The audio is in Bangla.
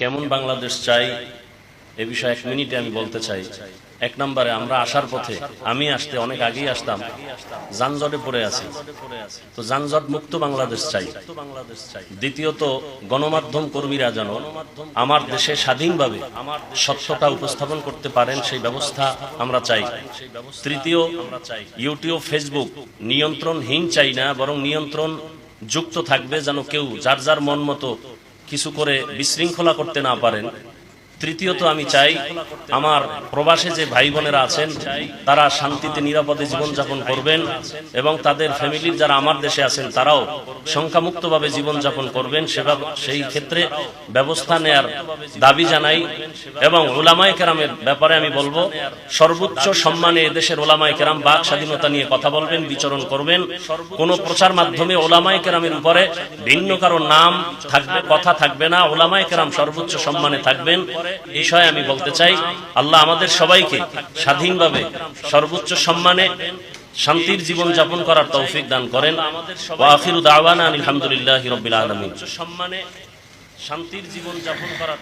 কেমন বাংলাদেশ চাই এ বিষয়ে 1 মিনিটে আমি বলতে চাই। 1 নম্বরে, আমরা আসার পথে, আমি আসতে অনেক আগেই আসতাম, যানজটে পড়ে আছি, তো যানজট মুক্ত বাংলাদেশ চাই। দ্বিতীয়ত, গণমাধ্যম কর্মীরা যেন আমার দেশে স্বাধীনভাবে সত্যতা উপস্থাপন করতে পারেন সেই ব্যবস্থা আমরা চাই। তৃতীয়, ইউটিউব ফেসবুক নিয়ন্ত্রণহীন চাই না, বরং নিয়ন্ত্রণ যুক্ত থাকবে, যেন কেউ যার যার মন মতো কিছু করে বিশৃঙ্খলা করতে না পারেন। তৃতীয়ত, আমি চাই আমার প্রবাসে যে ভাই বোনেরা আছেন তারা শান্তিতে নিরাপদে জীবনযাপন করবেন এবং তাদের ফ্যামিলির যারা আমার দেশে আছেন তারাও সংখ্যামুক্তভাবে জীবনযাপন করবেন, সেই ক্ষেত্রে ব্যবস্থা নেয়ার দাবি জানাই। এবং উলামায়ে কেরামের ব্যাপারে আমি বলবো, সর্বোচ্চ সম্মানে এদেশের উলামায়ে কেরাম বাক স্বাধীনতা নিয়ে কথা বলবেন, বিচরণ করবেন। কোন প্রচার মাধ্যমে উলামায়ে কেরামের উপরে ভিন্ন কারো নাম থাকবে, কথা থাকবে না। উলামায়ে কেরাম সর্বোচ্চ সম্মানে থাকবেন, বিষয়ে আমি বলতে চাই। আল্লাহ আমাদের সবাইকে স্বাধীনভাবে সর্বোচ্চ সম্মানে শান্তির জীবন যাপন করার তৌফিক দান করেন। ওয়া আখিরু দাওয়ানা আলহামদুলিল্লাহি রাব্বিল আলামিন। সম্মানে শান্তির জীবন যাপন করার